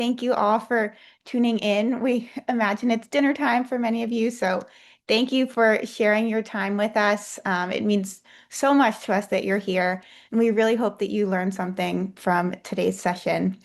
thank you all for tuning in. We imagine it's dinner time for many of you, so thank you for sharing your time with us. It means so much to us that you're here, and we really hope that you learned something from today's session.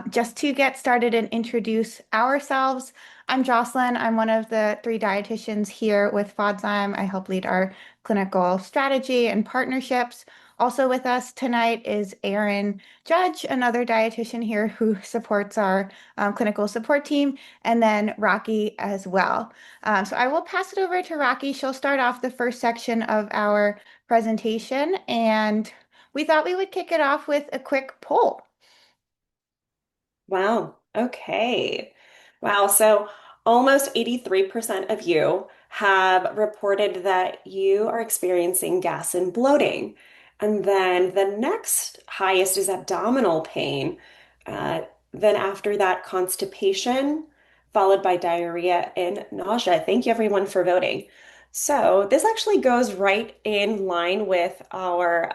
Just to get started and introduce ourselves, I'm Jocelyn. I'm one of the three dietitians here with FODZYME. I help lead our clinical strategy and partnerships. Also with us tonight is Erin Judge, another dietitian here who supports our clinical support team, and then Rocky as well. So I will pass it over to Rocky. She'll start off the first section of our presentation, and we thought we would kick it off with a quick poll. Wow. Okay. Wow. So almost 83% of you have reported that you are experiencing gas and bloating. And then the next highest is abdominal pain. Uh, then after that, constipation, followed by diarrhea and nausea. Thank you everyone for voting. So this actually goes right in line with our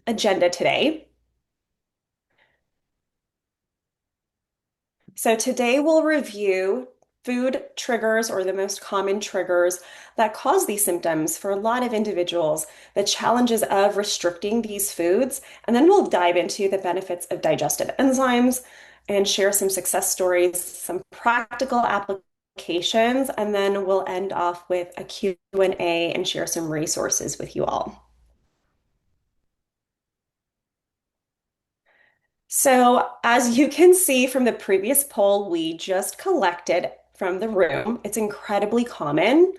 agenda today. So today we'll review food triggers or the most common triggers that cause these symptoms for a lot of individuals, the challenges of restricting these foods, and then we'll dive into the benefits of digestive enzymes and share some success stories, some practical applications, and then we'll end off with a Q&A and share some resources with you all. So, as you can see from the previous poll we just collected from the room, it's incredibly common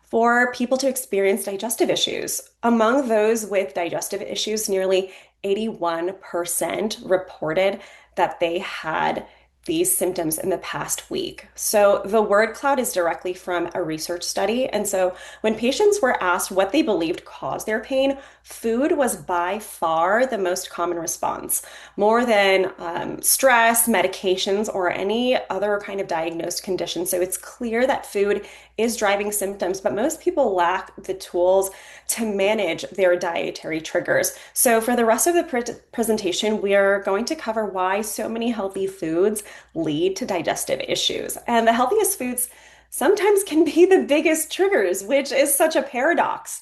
for people to experience digestive issues. Among those with digestive issues, nearly 81% reported that they had these symptoms in the past week. So the word cloud is directly from a research study. And so when patients were asked what they believed caused their pain, food was by far the most common response, more than stress, medications, or any other kind of diagnosed condition. So it's clear that food is driving symptoms, but most people lack the tools to manage their dietary triggers. So for the rest of the presentation, we are going to cover why so many healthy foods lead to digestive issues. And the healthiest foods sometimes can be the biggest triggers, which is such a paradox.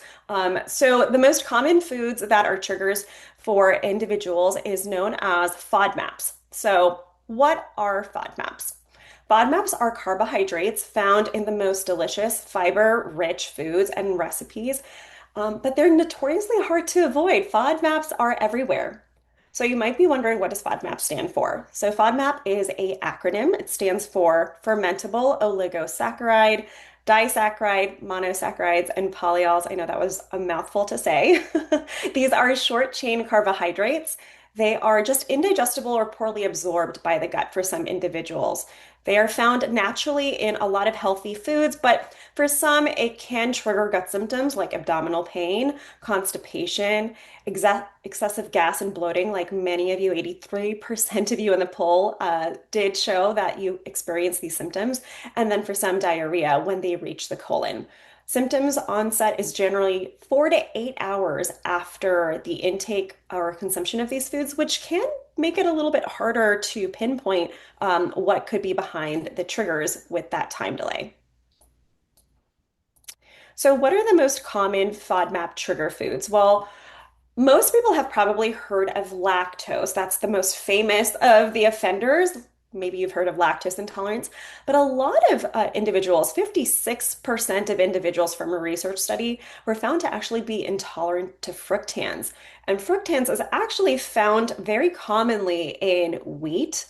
So the most common foods that are triggers for individuals is known as FODMAPs. So what are FODMAPs? FODMAPs are carbohydrates found in the most delicious fiber-rich foods and recipes, but they're notoriously hard to avoid. FODMAPs are everywhere. So you might be wondering, what does FODMAP stand for? So FODMAP is a acronym. It stands for fermentable oligosaccharide, disaccharide, monosaccharides, and polyols. I know that was a mouthful to say. These are short chain carbohydrates. They are just indigestible or poorly absorbed by the gut for some individuals. They are found naturally in a lot of healthy foods, but for some, it can trigger gut symptoms like abdominal pain, constipation, excessive gas and bloating, like many of you, 83% of you in the poll did show that you experience these symptoms. And then for some, diarrhea when they reach the colon. Symptoms onset is generally 4 to 8 hours after the intake or consumption of these foods, which can make it a little bit harder to pinpoint what could be behind the triggers with that time delay. So, what are the most common FODMAP trigger foods? Well, most people have probably heard of lactose. That's the most famous of the offenders. Maybe you've heard of lactose intolerance, but a lot of individuals, 56% of individuals from a research study, were found to actually be intolerant to fructans. And fructans is actually found very commonly in wheat,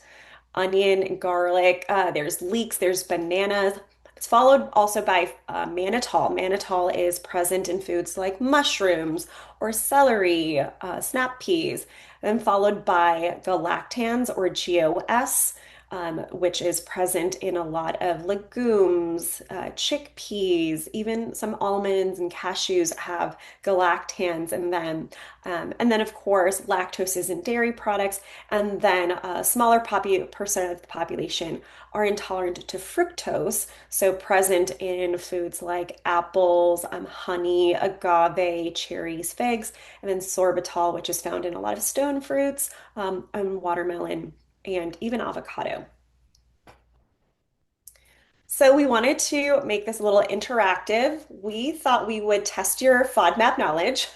onion, garlic. There's leeks, there's bananas. It's followed also by mannitol. Mannitol is present in foods like mushrooms or celery, snap peas, then followed by the lactans or GOS, which is present in a lot of legumes, chickpeas, even some almonds and cashews have galactans in them. And then, of course, lactose is in dairy products. And then a smaller percent of the population are intolerant to fructose, so present in foods like apples, honey, agave, cherries, figs, and then sorbitol, which is found in a lot of stone fruits, and watermelon, and even avocado. So we wanted to make this a little interactive. We thought we would test your FODMAP knowledge.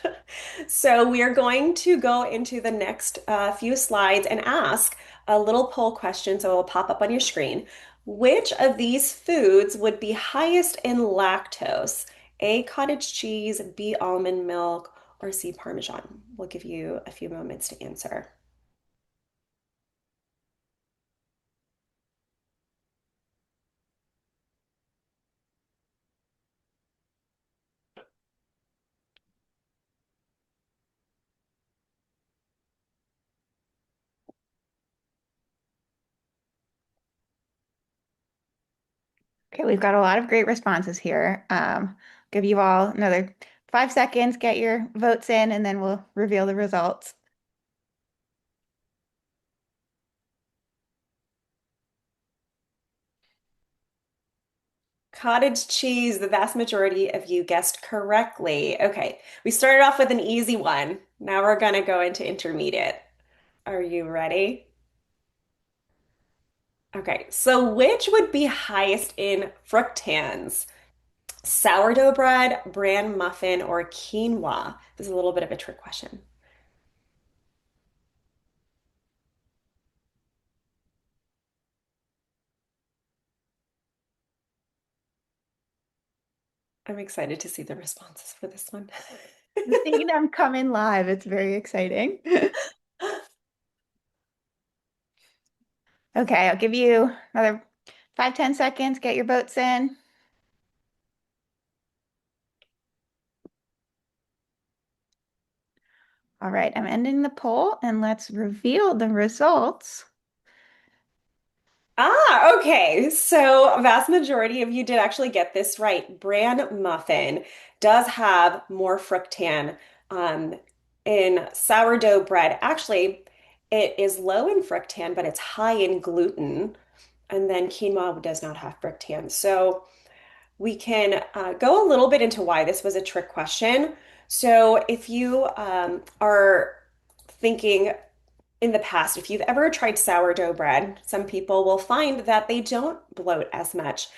So we are going to go into the next few slides and ask a little poll question, so it will pop up on your screen. Which of these foods would be highest in lactose? A, cottage cheese, B, almond milk, or C, Parmesan? We'll give you a few moments to answer. Okay, we've got a lot of great responses here. Give you all another 5 seconds, get your votes in, and then we'll reveal the results. Cottage cheese, the vast majority of you guessed correctly. Okay, we started off with an easy one. Now we're going to go into intermediate. Are you ready? Okay, so which would be highest in fructans? Sourdough bread, bran muffin, or quinoa? This is a little bit of a trick question. I'm excited to see the responses for this one. Seeing them come in live, it's very exciting. Okay, I'll give you another 5, 10 seconds, get your votes in. All right, I'm ending the poll and let's reveal the results. Okay. So a vast majority of you did actually get this right. Bran muffin does have more fructan in sourdough bread. Actually, it is low in fructan, but it's high in gluten. And then quinoa does not have fructan. So we can go a little bit into why this was a trick question. So if you are thinking in the past, if you've ever tried sourdough bread, some people will find that they don't bloat as much.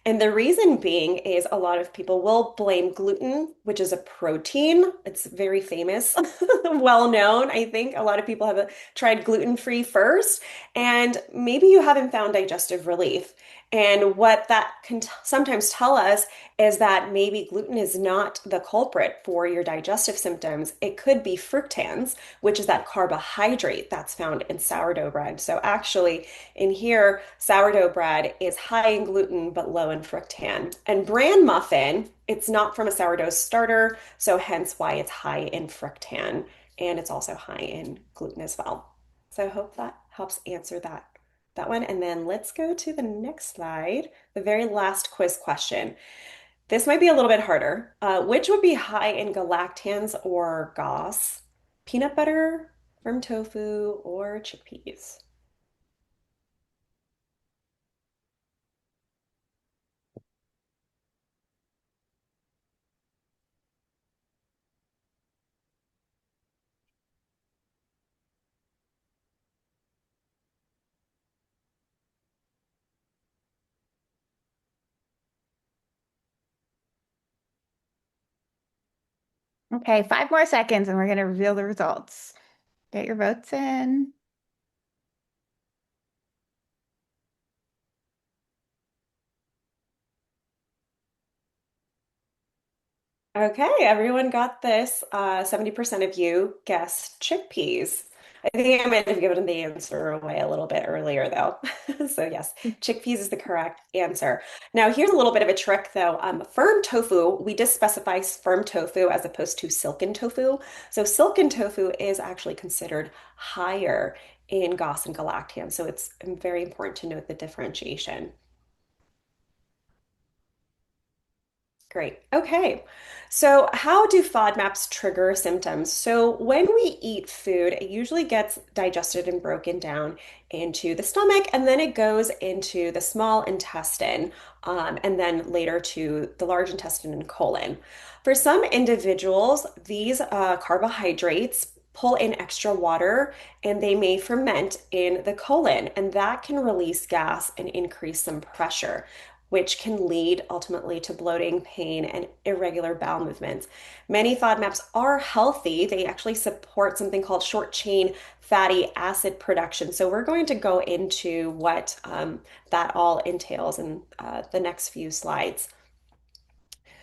And the reason being is a lot of people will blame gluten, which is a protein. It's very famous, well known. I think a lot of people have tried gluten-free first, and maybe you haven't found digestive relief. And what that can sometimes tell us is that maybe gluten is not the culprit for your digestive symptoms. It could be fructans, which is that carbohydrate that's found in sourdough bread. So actually, in here, sourdough bread is high in gluten but low in fructan. And bran muffin, it's not from a sourdough starter, so hence why it's high in fructan. And it's also high in gluten as well. So I hope that helps answer that one. And then let's go to the next slide, the very last quiz question. This might be a little bit harder. Which would be high in galactans or GOS? Peanut butter, firm tofu, or chickpeas? Okay, 5 more seconds and we're going to reveal the results. Get your votes in. Okay, everyone got this. 70% of you guessed chickpeas. I think I might have given the answer away a little bit earlier, though. So, yes, chickpeas is the correct answer. Now, here's a little bit of a trick, though. Firm tofu, we just specify firm tofu as opposed to silken tofu. So, silken tofu is actually considered higher in GOS and galactans. So, it's very important to note the differentiation. Great. Okay. So, how do FODMAPs trigger symptoms? So, when we eat food, it usually gets digested and broken down into the stomach, and then it goes into the small intestine, and then later to the large intestine and colon. For some individuals, these carbohydrates pull in extra water and they may ferment in the colon, and that can release gas and increase some pressure. which can lead ultimately to bloating, pain, and irregular bowel movements. Many FODMAPs are healthy. They actually support something called short chain fatty acid production. So we're going to go into what that all entails in the next few slides.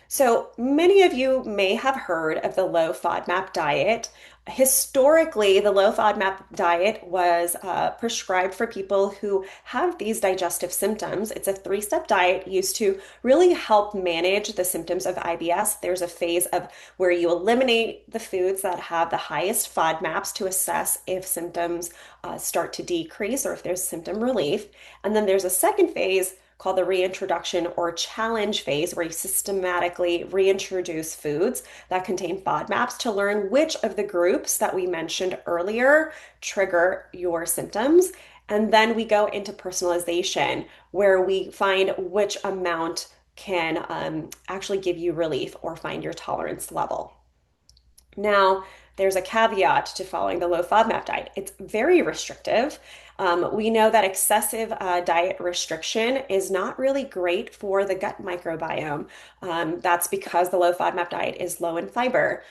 So many of you may have heard of the low FODMAP diet. Historically, the low FODMAP diet was prescribed for people who have these digestive symptoms. It's a three-step diet used to really help manage the symptoms of IBS. There's a phase of where you eliminate the foods that have the highest FODMAPs to assess if symptoms start to decrease or if there's symptom relief. And then there's a second phase called the reintroduction or challenge phase, where you systematically reintroduce foods that contain FODMAPs to learn which of the groups that we mentioned earlier trigger your symptoms. And then we go into personalization, where we find which amount can actually give you relief or find your tolerance level. Now, there's a caveat to following the low FODMAP diet. It's very restrictive. We know that excessive diet restriction is not really great for the gut microbiome. That's because the low FODMAP diet is low in fiber.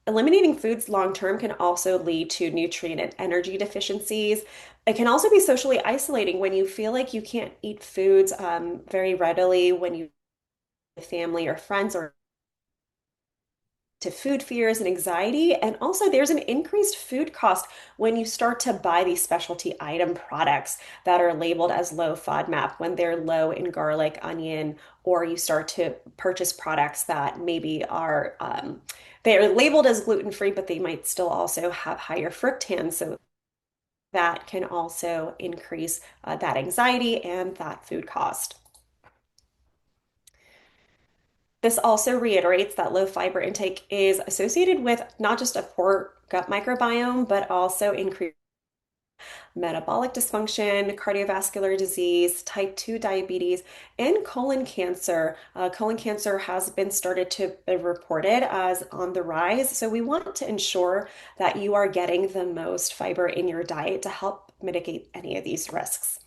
Eliminating foods long term can also lead to nutrient and energy deficiencies. It can also be socially isolating when you feel like you can't eat foods very readily when you family or friends or to food fears and anxiety. And also, there's an increased food cost when you start to buy these specialty item products that are labeled as low FODMAP when they're low in garlic, onion, or you start to purchase products that maybe are they're labeled as gluten-free, but they might still also have higher fructans. So that can also increase that anxiety and that food cost. This also reiterates that low fiber intake is associated with not just a poor gut microbiome, but also increased metabolic dysfunction, cardiovascular disease, type 2 diabetes, and colon cancer. Colon cancer has been started to be reported as on the rise. So we want to ensure that you are getting the most fiber in your diet to help mitigate any of these risks.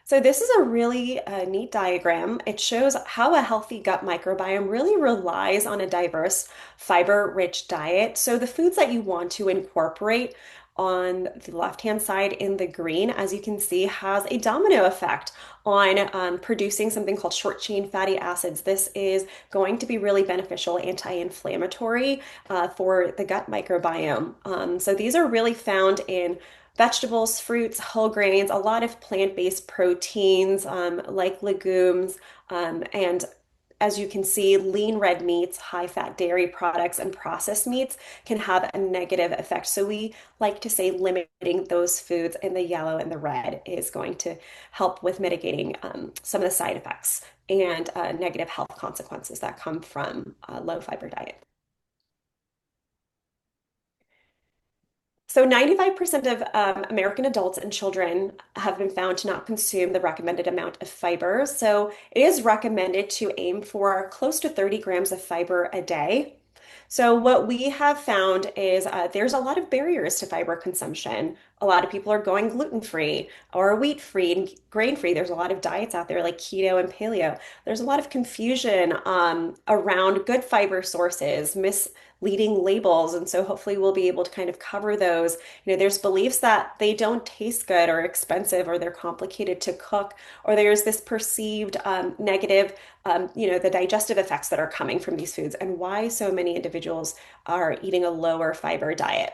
So this is a really neat diagram. It shows how a healthy gut microbiome really relies on a diverse, fiber-rich diet. So the foods that you want to incorporate on the left-hand side in the green, as you can see, has a domino effect on producing something called short-chain fatty acids. This is going to be really beneficial anti-inflammatory for the gut microbiome. So these are really found in vegetables, fruits, whole grains, a lot of plant-based proteins like legumes, and as you can see, lean red meats, high-fat dairy products, and processed meats can have a negative effect. So we like to say limiting those foods in the yellow and the red is going to help with mitigating some of the side effects and negative health consequences that come from a low fiber diet. So 95% of American adults and children have been found to not consume the recommended amount of fiber. So it is recommended to aim for close to 30 grams of fiber a day. So what we have found is there's a lot of barriers to fiber consumption. A lot of people are going gluten-free or wheat-free and grain-free. There's a lot of diets out there like keto and paleo. There's a lot of confusion around good fiber sources, misleading labels. And so hopefully we'll be able to kind of cover those. There's beliefs that they don't taste good or expensive or they're complicated to cook, or there's this perceived negative the digestive effects that are coming from these foods and why so many individuals are eating a lower fiber diet.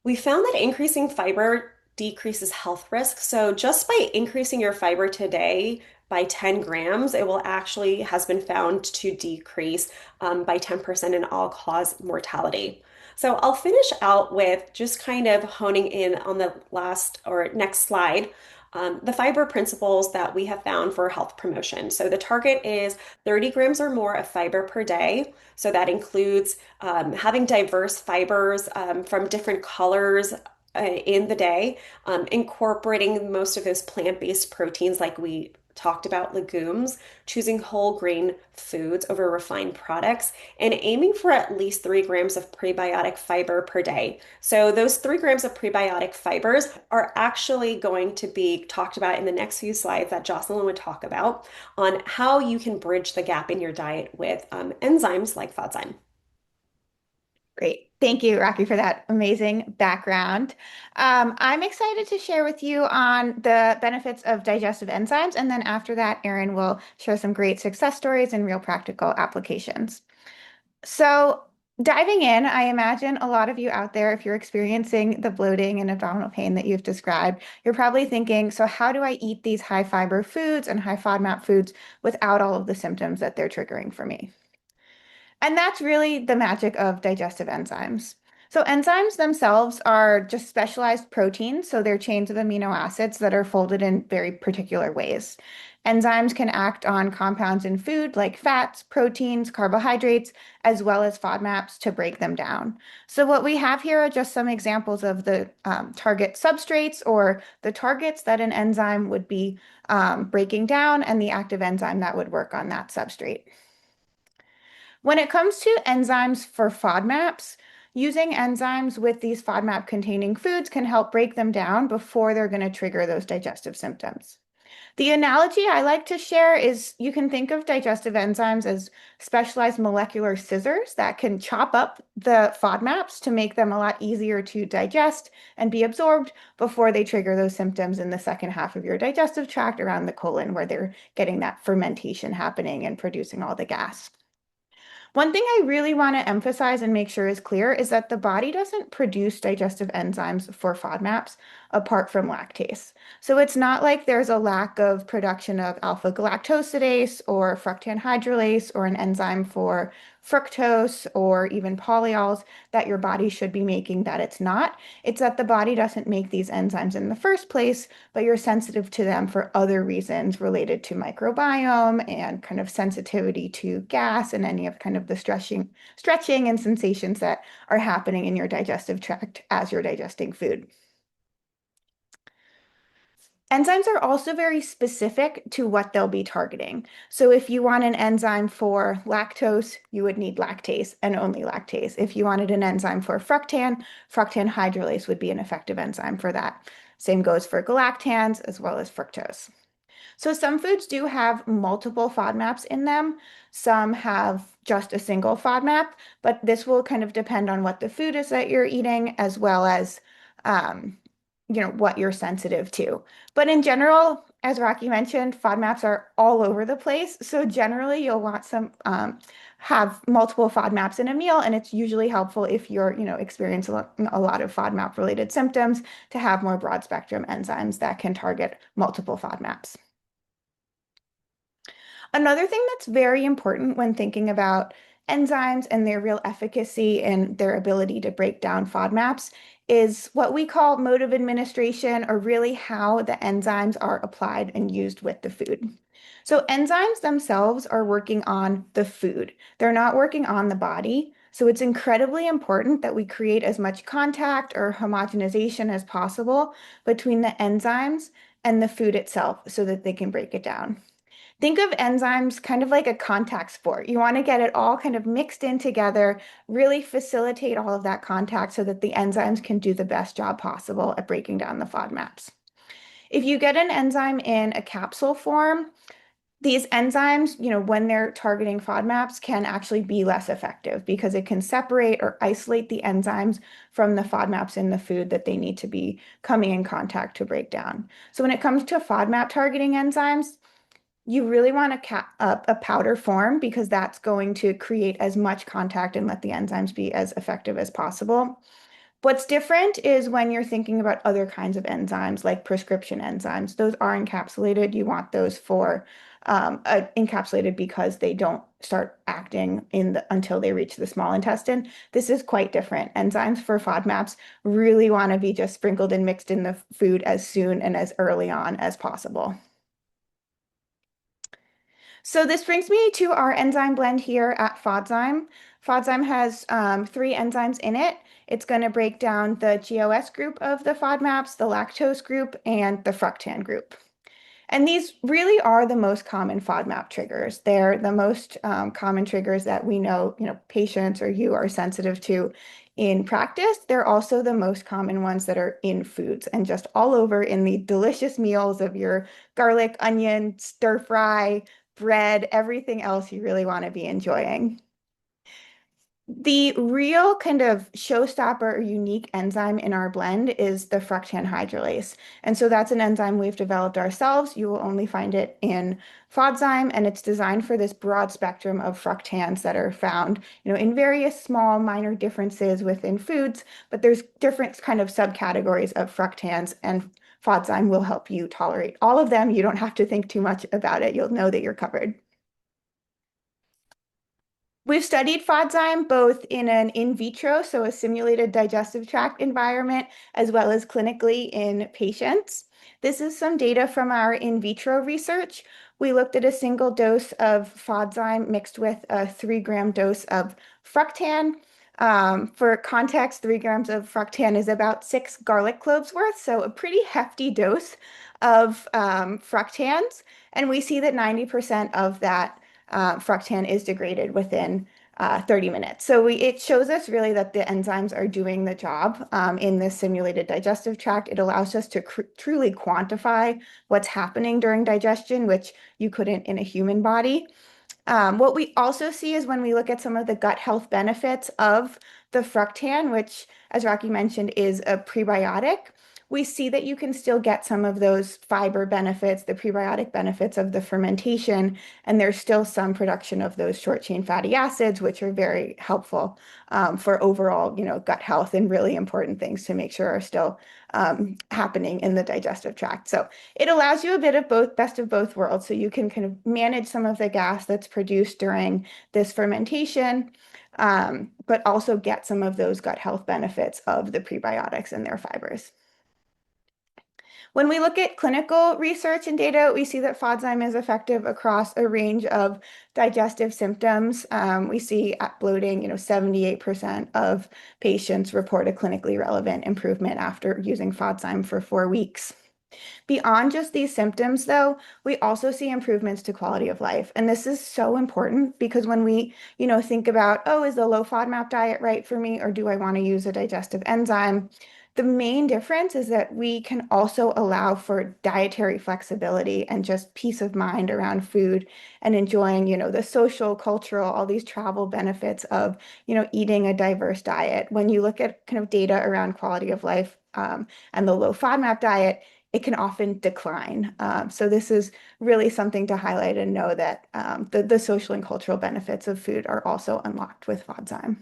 We found that increasing fiber decreases health risks. So just by increasing your fiber today by 10 grams, it will actually has been found to decrease by 10% in all-cause mortality. So I'll finish out with just kind of honing in on the last or next slide. The fiber principles that we have found for health promotion. So the target is 30 grams or more of fiber per day. So that includes having diverse fibers from different colors in the day, incorporating most of those plant-based proteins like we talked about legumes, choosing whole grain foods over refined products, and aiming for at least 3 grams of prebiotic fiber per day. So, those 3 grams of prebiotic fibers are actually going to be talked about in the next few slides that Jocelyn would talk about on how you can bridge the gap in your diet with enzymes like FODZYME. Great. Thank you, Rocky, for that amazing background. I'm excited to share with you on the benefits of digestive enzymes. And then after that, Erin will share some great success stories and real practical applications. So, diving in, I imagine a lot of you out there, if you're experiencing the bloating and abdominal pain that you've described, you're probably thinking, so how do I eat these high fiber foods and high FODMAP foods without all of the symptoms that they're triggering for me? And that's really the magic of digestive enzymes. So, enzymes themselves are just specialized proteins, so they're chains of amino acids that are folded in very particular ways. Enzymes can act on compounds in food like fats, proteins, carbohydrates, as well as FODMAPs to break them down. So, what we have here are just some examples of the target substrates or the targets that an enzyme would be breaking down and the active enzyme that would work on that substrate. When it comes to enzymes for FODMAPs, using enzymes with these FODMAP containing foods can help break them down before they're going to trigger those digestive symptoms. The analogy I like to share is you can think of digestive enzymes as specialized molecular scissors that can chop up the FODMAPs to make them a lot easier to digest and be absorbed before they trigger those symptoms in the second half of your digestive tract around the colon, where they're getting that fermentation happening and producing all the gas. One thing I really want to emphasize and make sure is clear is that the body doesn't produce digestive enzymes for FODMAPs apart from lactase. So it's not like there's a lack of production of alpha galactosidase or fructan hydrolase or an enzyme for fructose or even polyols that your body should be making that it's not. It's that the body doesn't make these enzymes in the first place, but you're sensitive to them for other reasons related to microbiome and kind of sensitivity to gas and any of kind of the stretching and sensations that are happening in your digestive tract as you're digesting food. Enzymes are also very specific to what they'll be targeting. So if you want an enzyme for lactose, you would need lactase and only lactase. If you wanted an enzyme for fructan, fructan hydrolase would be an effective enzyme for that. Same goes for galactans as well as fructose. So some foods do have multiple FODMAPs in them. Some have just a single FODMAP, but this will kind of depend on what the food is that you're eating as well as um, what you're sensitive to. But in general, as Rocky mentioned, FODMAPs are all over the place. So generally, you'll want some have multiple FODMAPs in a meal, and it's usually helpful if you're experiencing a lot of FODMAP related symptoms to have more broad spectrum enzymes that can target multiple FODMAPs. Another thing that's very important when thinking about enzymes and their real efficacy and their ability to break down FODMAPs is what we call mode of administration, or really how the enzymes are applied and used with the food. So enzymes themselves are working on the food. They're not working on the body. So it's incredibly important that we create as much contact or homogenization as possible between the enzymes and the food itself so that they can break it down. Think of enzymes kind of like a contact sport. You want to get it all kind of mixed in together, really facilitate all of that contact so that the enzymes can do the best job possible at breaking down the FODMAPs. If you get an enzyme in a capsule form, these enzymes, when they're targeting FODMAPs, can actually be less effective because it can separate or isolate the enzymes from the FODMAPs in the food that they need to be coming in contact to break down. So when it comes to FODMAP targeting enzymes, you really want a powder form because that's going to create as much contact and let the enzymes be as effective as possible. What's different is when you're thinking about other kinds of enzymes like prescription enzymes. Those are encapsulated. You want those for encapsulated because they don't start acting until they reach the small intestine. This is quite different. Enzymes for FODMAPs really want to be just sprinkled and mixed in the food as soon and as early on as possible. So this brings me to our enzyme blend here at FODZYME. FODZYME has 3 enzymes in it. It's going to break down the GOS group of the FODMAPs, the lactose group, and the fructan group. And these really are the most common FODMAP triggers. They're the most common triggers that we know, patients or you are sensitive to in practice. They're also the most common ones that are in foods and just all over in the delicious meals of your garlic, onion, stir fry, bread, everything else you really want to be enjoying. The real kind of showstopper or unique enzyme in our blend is the fructan hydrolase. And so that's an enzyme we've developed ourselves. You will only find it in FODZYME, and it's designed for this broad spectrum of fructans that are found, in various small minor differences within foods, but there's different kind of subcategories of fructans, and FODZYME will help you tolerate all of them. You don't have to think too much about it. You'll know that you're covered. We've studied FODZYME both in an in vitro, so a simulated digestive tract environment, as well as clinically in patients. This is some data from our in vitro research. We looked at a single dose of FODZYME mixed with a 3-gram dose of fructan. For context, 3 grams of fructan is about 6 garlic cloves worth, so a pretty hefty dose of fructans. And we see that 90% of that fructan is degraded within 30 minutes. So it shows us really that the enzymes are doing the job in this simulated digestive tract. It allows us to truly quantify what's happening during digestion, which you couldn't in a human body. What we also see is when we look at some of the gut health benefits of the fructan, which, as Rocky mentioned, is a prebiotic, we see that you can still get some of those fiber benefits, the prebiotic benefits of the fermentation, and there's still some production of those short chain fatty acids, which are very helpful for overall, gut health and really important things to make sure are still happening in the digestive tract. So it allows you a bit of both, best of both worlds. So you can kind of manage some of the gas that's produced during this fermentation, but also get some of those gut health benefits of the prebiotics and their fibers. When we look at clinical research and data, we see that FODZYME is effective across a range of digestive symptoms. We see at bloating, 78% of patients report a clinically relevant improvement after using FODZYME for 4 weeks. Beyond just these symptoms, though, we also see improvements to quality of life. And this is so important because when we, think about, oh, is the low FODMAP diet right for me, or do I want to use a digestive enzyme? The main difference is that we can also allow for dietary flexibility and just peace of mind around food and enjoying, the social, cultural, all these travel benefits of, eating a diverse diet. When you look at kind of data around quality of life and the low FODMAP diet, it can often decline. So this is really something to highlight and know that the social and cultural benefits of food are also unlocked with FODZYME.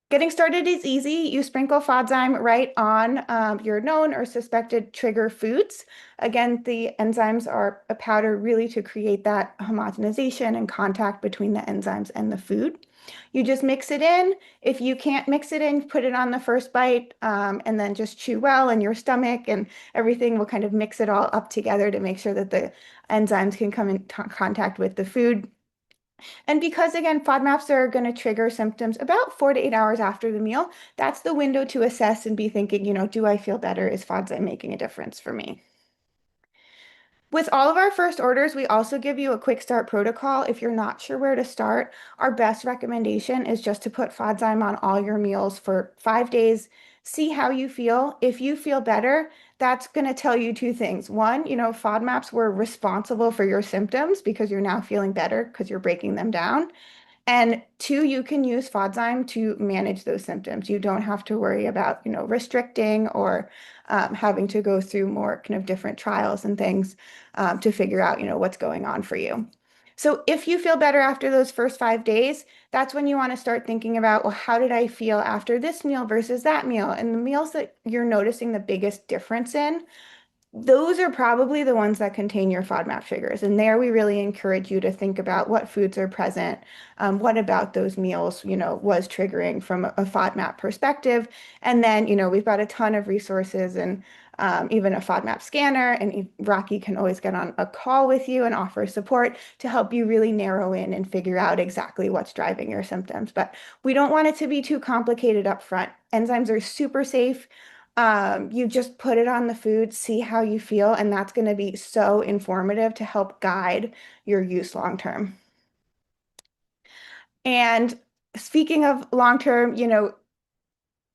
Getting started is easy. You sprinkle FODZYME right on your known or suspected trigger foods. Again, the enzymes are a powder really to create that homogenization and contact between the enzymes and the food. You just mix it in. If you can't mix it in, put it on the first bite and then just chew well in your stomach, and everything will kind of mix it all up together to make sure that the enzymes can come in contact with the food. And because, again, FODMAPs are going to trigger symptoms about 4 to 8 hours after the meal, that's the window to assess and be thinking, do I feel better? Is FODZYME making a difference for me? With all of our first orders, we also give you a quick start protocol. If you're not sure where to start, our best recommendation is just to put FODZYME on all your meals for 5 days. See how you feel. If you feel better, that's going to tell you two things. One, FODMAPs were responsible for your symptoms because you're now feeling better because you're breaking them down. And two, you can use FODZYME to manage those symptoms. You don't have to worry about, restricting or having to go through more kind of different trials and things to figure out, what's going on for you. So if you feel better after those first 5 days, that's when you want to start thinking about, well, how did I feel after this meal versus that meal? And the meals that you're noticing the biggest difference in, those are probably the ones that contain your FODMAP triggers. And there we really encourage you to think about what foods are present, what about those meals, was triggering from a FODMAP perspective. And then, we've got a ton of resources and even a FODMAP scanner. And Rocky can always get on a call with you and offer support to help you really narrow in and figure out exactly what's driving your symptoms. But we don't want it to be too complicated up front. Enzymes are super safe. You just put it on the food, see how you feel, and that's going to be so informative to help guide your use long term. And speaking of long term,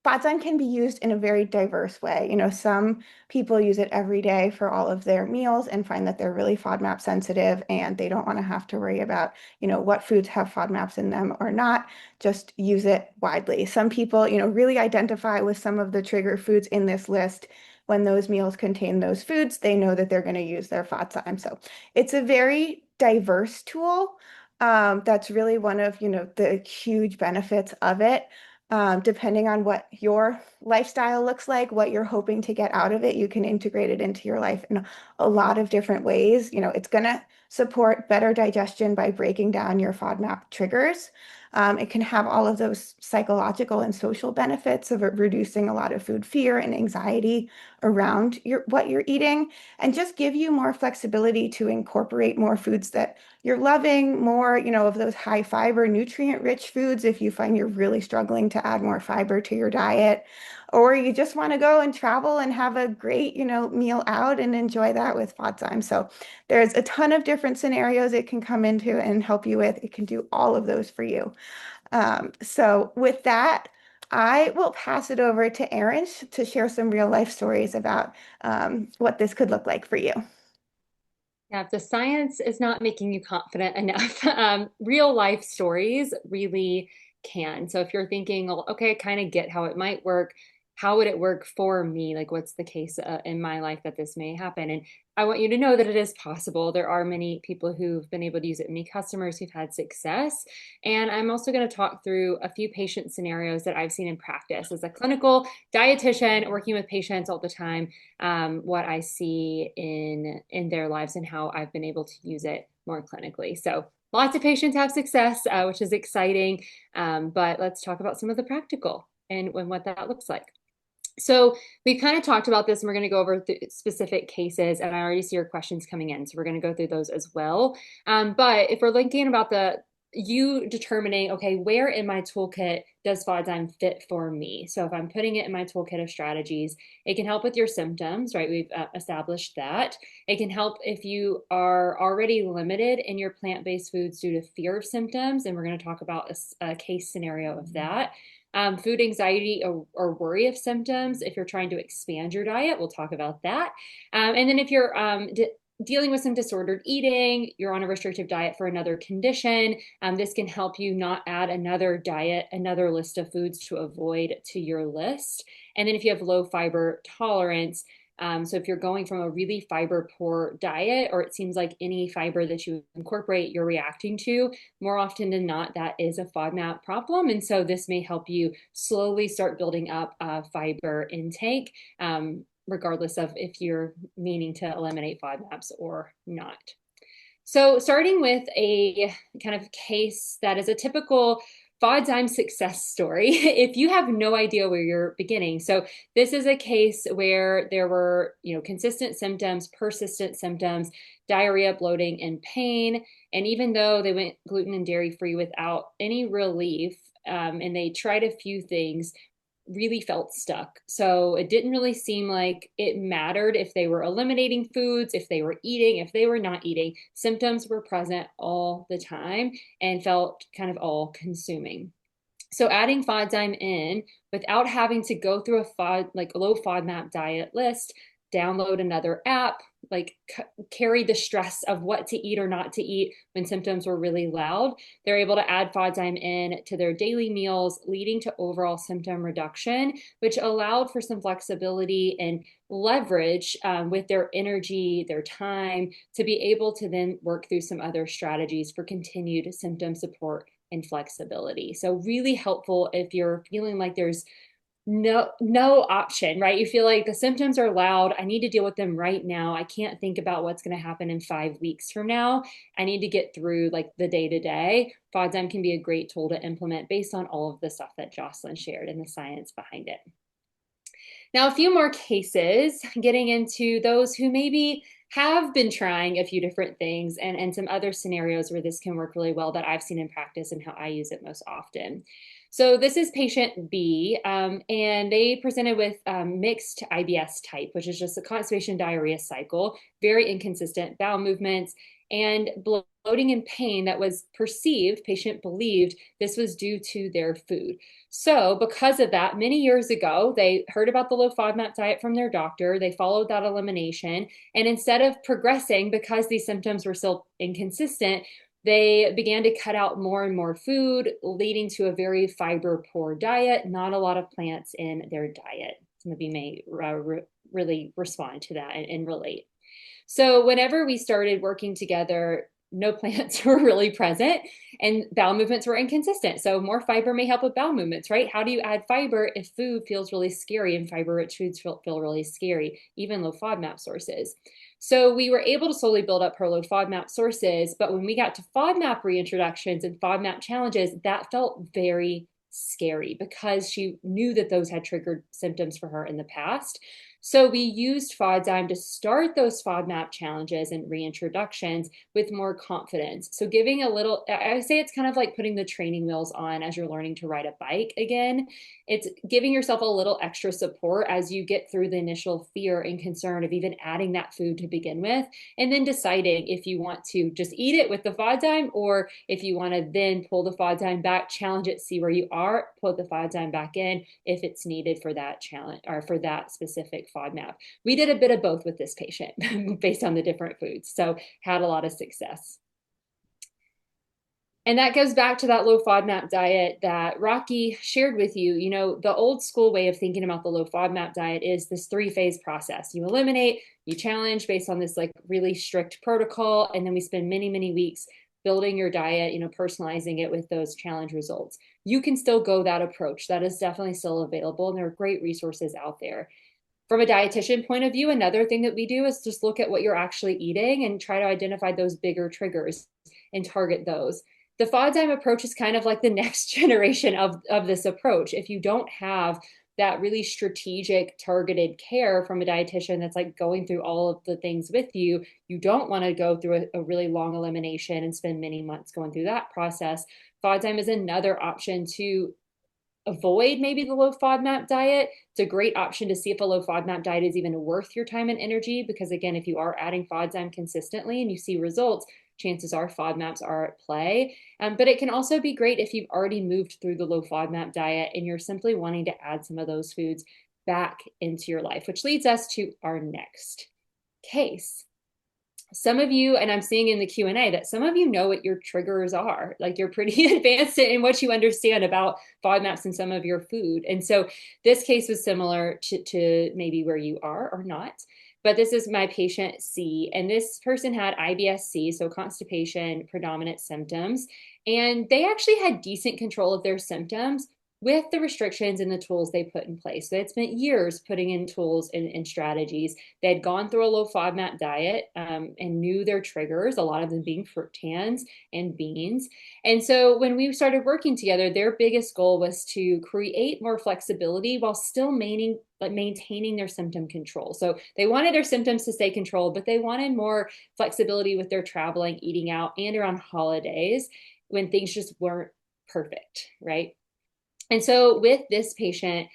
FODZIME can be used in a very diverse way. Some people use it every day for all of their meals and find that they're really FODMAP sensitive and they don't want to have to worry about, what foods have FODMAPs in them or not. Just use it widely. Some people, really identify with some of the trigger foods in this list. When those meals contain those foods, they know that they're going to use their FODZIME. So it's a very diverse tool. That's really one of, the huge benefits of it. Depending on what your lifestyle looks like, what you're hoping to get out of it, you can integrate it into your life in a lot of different ways. It's going to support better digestion by breaking down your FODMAP triggers. It can have all of those psychological and social benefits of it reducing a lot of food fear and anxiety around what you're eating, and just give you more flexibility to incorporate more foods that you're loving, more, of those high fiber, nutrient rich foods if you find you're really struggling to add more fiber to your diet, or you just want to go and travel and have a great, meal out and enjoy that with FODZIME. So there's a ton of different scenarios it can come into and help you with. It can do all of those for you. So with that, I will pass it over to Erin to share some real life stories about what this could look like for you. Yeah, if the science is not making you confident enough, real life stories really can. So if you're thinking, well, okay, I kind of get how it might work, how would it work for me? Like, what's the case in my life that this may happen? And I want you to know that it is possible. There are many people who've been able to use it, many customers who've had success. And I'm also going to talk through a few patient scenarios that I've seen in practice as a clinical dietitian working with patients all the time, what I see in their lives and how I've been able to use it more clinically. So lots of patients have success, which is exciting. But let's talk about some of the practical and what that looks like. So we've kind of talked about this and we're going to go over specific cases, and I already see your questions coming in. So we're going to go through those as well. But if we're thinking about you determining, okay, where in my toolkit does FODZIME fit for me? So if I'm putting it in my toolkit of strategies, it can help with your symptoms, right? We've established that. It can help if you are already limited in your plant-based foods due to fear of symptoms, and we're going to talk about a case scenario of that. Food anxiety or worry of symptoms. If you're trying to expand your diet, we'll talk about that. And then if you're dealing with some disordered eating, you're on a restrictive diet for another condition, this can help you not add another diet, another list of foods to avoid to your list. And then if you have low fiber tolerance, so if you're going from a really fiber poor diet, or it seems like any fiber that you incorporate, you're reacting to, more often than not, that is a FODMAP problem. And so this may help you slowly start building up fiber intake, regardless of if you're meaning to eliminate FODMAPs or not. So starting with a kind of case that is a typical FODZIME success story, if you have no idea where you're beginning. So this is a case where there were, consistent symptoms, persistent symptoms, diarrhea, bloating, and pain. And even though they went gluten and dairy free without any relief, and they tried a few things, really felt stuck. So it didn't really seem like it mattered if they were eliminating foods, if they were eating, if they were not eating. Symptoms were present all the time and felt kind of all consuming. So adding FODZIME in without having to go through a low FODMAP diet list, download another app, like carry the stress of what to eat or not to eat when symptoms were really loud. They're able to add FODZIME in to their daily meals, leading to overall symptom reduction, which allowed for some flexibility and leverage with their energy, their time, to be able to then work through some other strategies for continued symptom support and flexibility. So really helpful if you're feeling like there's no option, right? You feel like the symptoms are loud. I need to deal with them right now. I can't think about what's going to happen in 5 weeks from now. I need to get through like the day to day. FODZIME can be a great tool to implement based on all of the stuff that Jocelyn shared and the science behind it. Now, a few more cases, getting into those who maybe have been trying a few different things, and some other scenarios where this can work really well that I've seen in practice and how I use it most often. So this is patient B, and they presented with mixed IBS type, which is just a constipation diarrhea cycle, very inconsistent bowel movements, and bloating and pain that was perceived, patient believed this was due to their food. So because of that, many years ago, they heard about the low FODMAP diet from their doctor. They followed that elimination. And instead of progressing, because these symptoms were still inconsistent, they began to cut out more and more food, leading to a very fiber poor diet, not a lot of plants in their diet. Some of you may really respond to that and relate. So whenever we started working together, no plants were really present and bowel movements were inconsistent. So more fiber may help with bowel movements, right? How do you add fiber if food feels really scary and fiber-rich foods feel really scary, even low FODMAP sources? So we were able to slowly build up her low FODMAP sources, but when we got to FODMAP reintroductions and FODMAP challenges, that felt very scary because she knew that those had triggered symptoms for her in the past. So we used FODZYME to start those FODMAP challenges and reintroductions with more confidence. So giving a little, I say it's kind of like putting the training wheels on as you're learning to ride a bike again. It's giving yourself a little extra support as you get through the initial fear and concern of even adding that food to begin with, and then deciding if you want to just eat it with the FODZYME or if you want to then pull the FODZYME back, challenge it, see where you are, put the FODZYME back in if it's needed for that challenge or for that specific FODMAP. We did a bit of both with this patient based on the different foods, so had a lot of success. And that goes back to that low FODMAP diet that Rocky shared with you. You know, the old school way of thinking about the low FODMAP diet is this 3-phase process. You eliminate, you challenge based on this like really strict protocol, and then we spend many, many weeks building your diet, you know, personalizing it with those challenge results. You can still go that approach. That is definitely still available, and there are great resources out there. From a dietitian point of view, another thing that we do is just look at what you're actually eating and try to identify those bigger triggers and target those. The FODZYME approach is kind of like the next generation of this approach. If you don't have that really strategic targeted care from a dietitian that's like going through all of the things with you, you don't want to go through a really long elimination and spend many months going through that process. FODZYME is another option to avoid maybe the low FODMAP diet. It's a great option to see if a low FODMAP diet is even worth your time and energy, because again, if you are adding FODZYME consistently and you see results, chances are FODMAPs are at play. But it can also be great if you've already moved through the low FODMAP diet and you're simply wanting to add some of those foods back into your life, which leads us to our next case. Some of you, and I'm seeing in the Q&A that some of you know what your triggers are. Like you're pretty advanced in what you understand about FODMAPs and some of your food. And so this case was similar to maybe where you are or not. But this is my patient C, and this person had IBS-C, so constipation predominant symptoms. And they actually had decent control of their symptoms with the restrictions and the tools they put in place. So they had spent years putting in tools and strategies. They had gone through a low FODMAP diet and knew their triggers, a lot of them being fructans and beans. And so when we started working together, their biggest goal was to create more flexibility while still maintaining their symptom control. So they wanted their symptoms to stay controlled, but they wanted more flexibility with their traveling, eating out, and around holidays when things just weren't perfect, right? And so with this patient,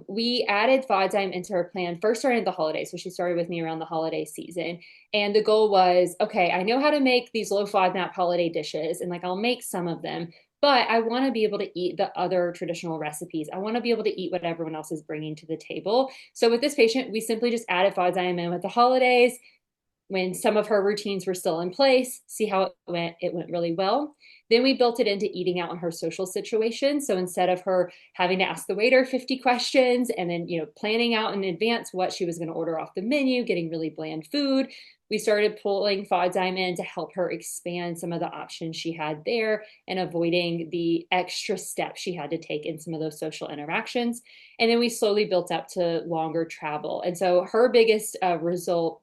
we added FODZYME into her plan first starting the holidays. So she started with me around the holiday season. And the goal was, okay, I know how to make these low FODMAP holiday dishes, and like I'll make some of them, but I want to be able to eat the other traditional recipes. I want to be able to eat what everyone else is bringing to the table. So with this patient, we simply just added FODZYME in with the holidays when some of her routines were still in place, see how it went. It went really well. Then we built it into eating out in her social situation. So instead of her having to ask the waiter 50 questions and then, you know, planning out in advance what she was going to order off the menu, getting really bland food, we started pulling FODZYME in to help her expand some of the options she had there and avoiding the extra steps she had to take in some of those social interactions. And then we slowly built up to longer travel. And so her biggest result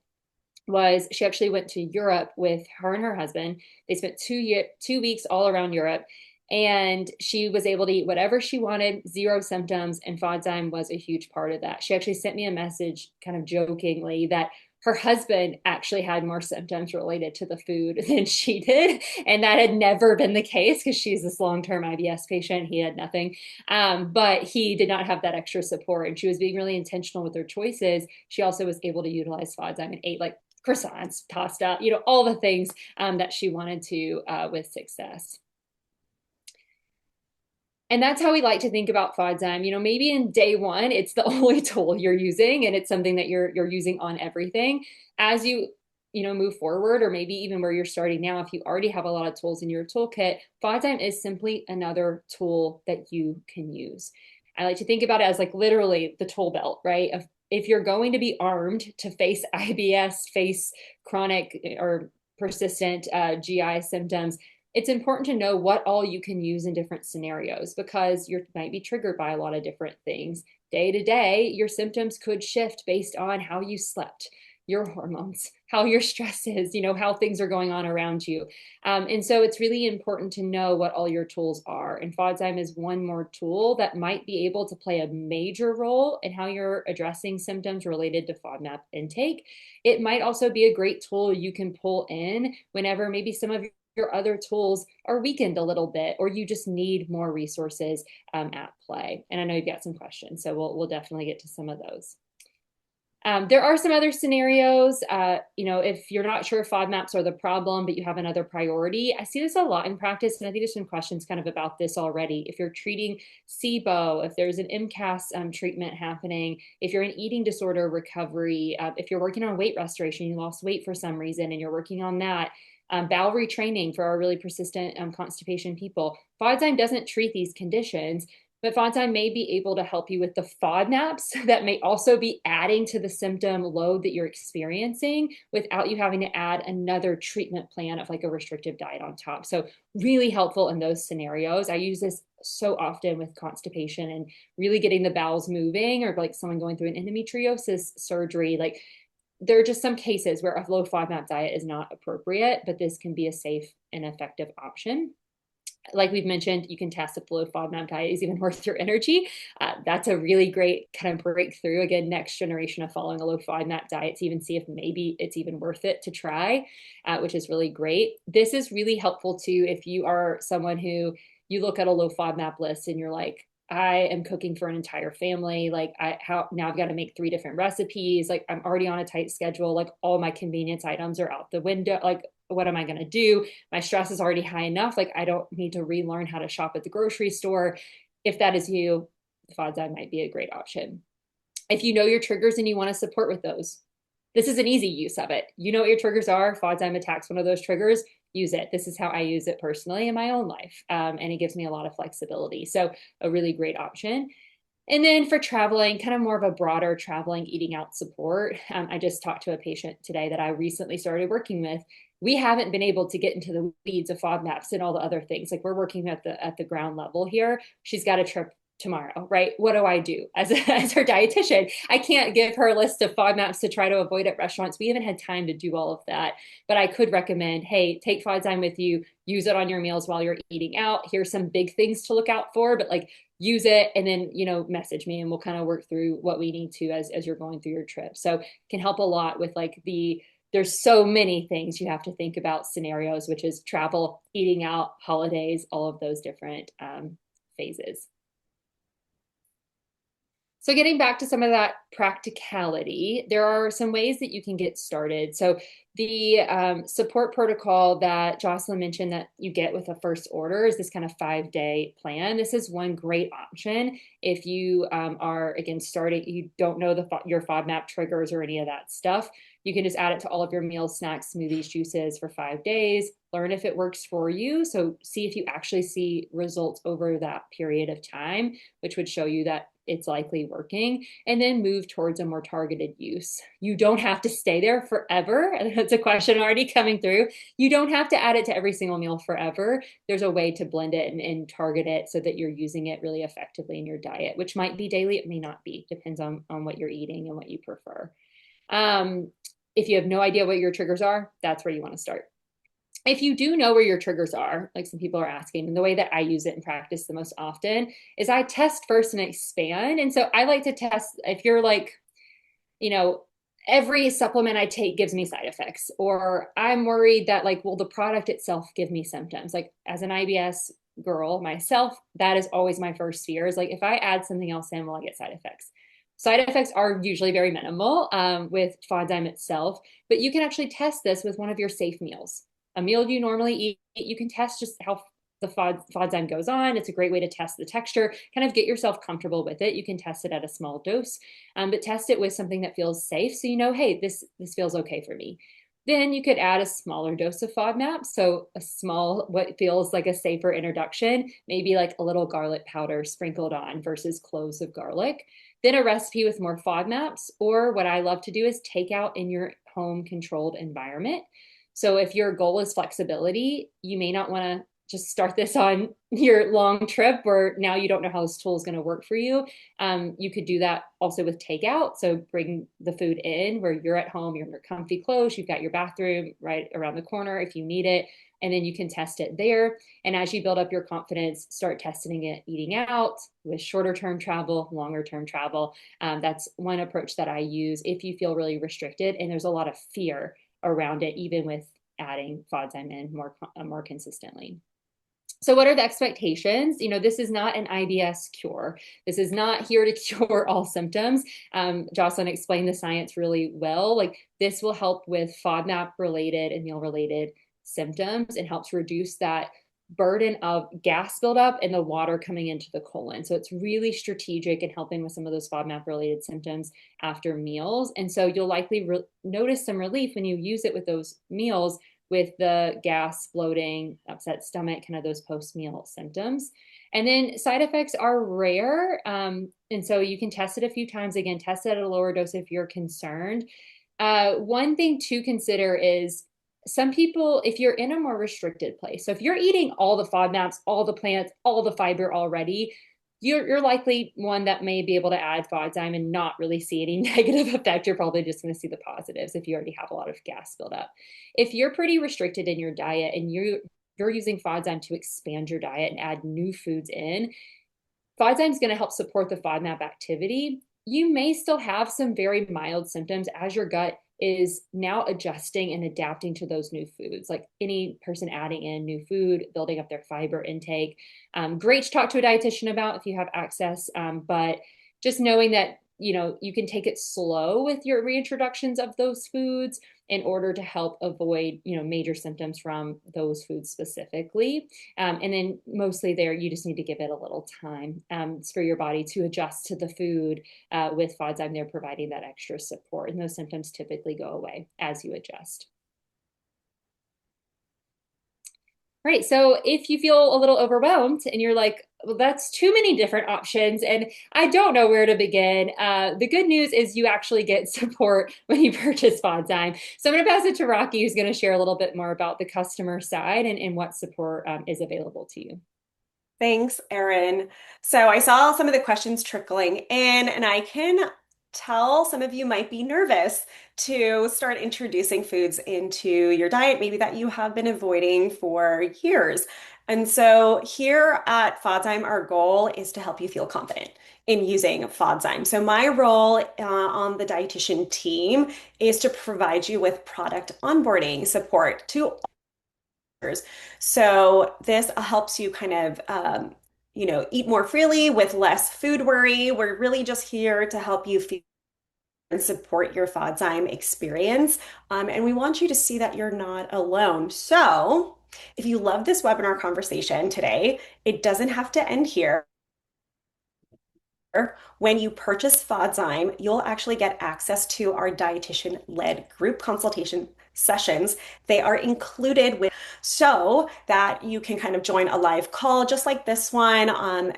was she actually went to Europe with her and her husband. They spent 2 weeks all around Europe, and she was able to eat whatever she wanted, zero symptoms, and FODZYME was a huge part of that. She actually sent me a message kind of jokingly that Her husband actually had more symptoms related to the food than she did. And that had never been the case because she's this long-term IBS patient. He had nothing. But he did not have that extra support. And she was being really intentional with her choices. She also was able to utilize FODZYME and ate like croissants, pasta, all the things that she wanted to with success. And that's how we like to think about FODZYME. Maybe in day one, it's the only tool you're using and it's something that you're using on everything. As you move forward, or maybe even where you're starting now, if you already have a lot of tools in your toolkit, FODZYME is simply another tool that you can use. I like to think about it as like literally the tool belt, right? If you're going to be armed to face IBS, face chronic or persistent GI symptoms, it's important to know what all you can use in different scenarios because you might be triggered by a lot of different things. Day to day, your symptoms could shift based on how you slept, your hormones, how your stress is, how things are going on around you. And so it's really important to know what all your tools are. And FODZYME is one more tool that might be able to play a major role in how you're addressing symptoms related to FODMAP intake. It might also be a great tool you can pull in whenever maybe some of your other tools are weakened a little bit, or you just need more resources at play. And I know you've got some questions, so we'll definitely get to some of those. There are some other scenarios, if you're not sure if FODMAPs are the problem, but you have another priority. I see this a lot in practice, and I think there's some questions kind of about this already. If you're treating SIBO, if there's an MCAS treatment happening, if you're in eating disorder recovery, if you're working on weight restoration, you lost weight for some reason and you're working on that, bowel retraining for our really persistent constipation people. FODZYME doesn't treat these conditions, but FODZYME may be able to help you with the FODMAPs that may also be adding to the symptom load that you're experiencing without you having to add another treatment plan of like a restrictive diet on top. So really helpful in those scenarios. I use this so often with constipation and really getting the bowels moving, or like someone going through an endometriosis surgery. Like there are just some cases where a low FODMAP diet is not appropriate, but this can be a safe and effective option. Like we've mentioned, you can test if the low FODMAP diet is even worth your energy. That's a really great kind of breakthrough. Again, next generation of following a low FODMAP diet to even see if maybe it's even worth it to try, which is really great. This is really helpful too if you are someone who you look at a low FODMAP list and you're like, I am cooking for an entire family. Like now I've got to make 3 different recipes. Like I'm already on a tight schedule. Like all my convenience items are out the window. Like what am I going to do? My stress is already high enough. Like I don't need to relearn how to shop at the grocery store. If that is you, FODZYME might be a great option. If you know your triggers and you want to support with those, this is an easy use of it. You know what your triggers are. FODZYME attacks one of those triggers. Use it. This is how I use it personally in my own life. And it gives me a lot of flexibility. So a really great option. And then for traveling, kind of more of a broader traveling, eating out support. I just talked to a patient today that I recently started working with. We haven't been able to get into the weeds of FODMAPs and all the other things. Like we're working at the ground level here. She's got a trip tomorrow, right? What do I do as her dietitian? I can't give her a list of FODMAPs to try to avoid at restaurants. We haven't had time to do all of that, but I could recommend, hey, take FODZYME with you, use it on your meals while you're eating out. Here's some big things to look out for, but like use it and then, message me and we'll kind of work through what we need to as you're going through your trip. So it can help a lot with like there's so many things you have to think about scenarios, which is travel, eating out, holidays, all of those different phases. So getting back to some of that practicality, there are some ways that you can get started. So the support protocol that Jocelyn mentioned that you get with a first order is this kind of 5-day plan. This is one great option if you are, again, starting, you don't know your FODMAP triggers or any of that stuff. You can just add it to all of your meals, snacks, smoothies, juices for 5 days. Learn if it works for you. So see if you actually see results over that period of time, which would show you that it's likely working, and then move towards a more targeted use. You don't have to stay there forever. That's a question already coming through. You don't have to add it to every single meal forever. There's a way to blend it and target it so that you're using it really effectively in your diet, which might be daily, it may not be, depends on what you're eating and what you prefer. If you have no idea what your triggers are, that's where you want to start. If you do know where your triggers are, like some people are asking, and the way that I use it in practice the most often is I test first and expand. And so I like to test if you're like, every supplement I take gives me side effects, or I'm worried that like, will the product itself give me symptoms? Like as an IBS girl myself, that is always my first fear is like, if I add something else in, will I get side effects? Side effects are usually very minimal with FODZYME itself, but you can actually test this with one of your safe meals. A meal you normally eat, you can test just how the FODZYME goes on. It's a great way to test the texture, kind of get yourself comfortable with it. You can test it at a small dose, but test it with something that feels safe. So you know, hey, this feels okay for me. Then you could add a smaller dose of FODMAP. So a small, what feels like a safer introduction, maybe like a little garlic powder sprinkled on versus cloves of garlic. Then a recipe with more FODMAPs, or what I love to do is take out in your home controlled environment. So if your goal is flexibility, you may not want to just start this on your long trip where now you don't know how this tool is going to work for you. You could do that also with takeout. So bring the food in where you're at home, you're in your comfy clothes, you've got your bathroom right around the corner if you need it, and then you can test it there. And as you build up your confidence, start testing it eating out with shorter term travel, longer term travel. That's one approach that I use if you feel really restricted and there's a lot of fear around it, even with adding FODZYME in more consistently. So what are the expectations? You know, this is not an IBS cure. This is not here to cure all symptoms. Jocelyn explained the science really well. Like this will help with FODMAP related and meal related symptoms and helps reduce that burden of gas buildup and the water coming into the colon. So it's really strategic in helping with some of those FODMAP related symptoms after meals. And so you'll likely notice some relief when you use it with those meals with the gas, bloating, upset stomach, kind of those post-meal symptoms. And then side effects are rare. And so you can test it a few times. Again, test it at a lower dose if you're concerned. One thing to consider is some people, if you're in a more restricted place, so if you're eating all the FODMAPs, all the plants, all the fiber already, you're likely one that may be able to add FODZYME and not really see any negative effect. You're probably just going to see the positives if you already have a lot of gas buildup. If you're pretty restricted in your diet and you're using FODZYME to expand your diet and add new foods in, FODZYME is going to help support the FODMAP activity. You may still have some very mild symptoms as your gut is now adjusting and adapting to those new foods. Like any person adding in new food, building up their fiber intake. Great to talk to a dietitian about if you have access, but just knowing that you can take it slow with your reintroductions of those foods in order to help avoid major symptoms from those foods specifically. And then mostly there, you just need to give it a little time for your body to adjust to the food. With FODZYME, they're providing that extra support, and those symptoms typically go away as you adjust. Right. So if you feel a little overwhelmed and you're like, well, that's too many different options and I don't know where to begin, the good news is you actually get support when you purchase FODZYME. So I'm going to pass it to Rocky, who's going to share a little bit more about the customer side and what support is available to you. Thanks, Erin. So I saw some of the questions trickling in, and I can tell some of you might be nervous to start introducing foods into your diet, maybe that you have been avoiding for years. And so here at FODZYME, our goal is to help you feel confident in using FODZYME. So my role on the dietitian team is to provide you with product onboarding support to so this helps you kind of, eat more freely with less food worry. We're really just here to help you feel and support your FODZYME experience. And we want you to see that you're not alone. So if you love this webinar conversation today, it doesn't have to end here. When you purchase FODZYME, you'll actually get access to our dietitian-led group consultation sessions. They are included with so that you can kind of join a live call just like this one.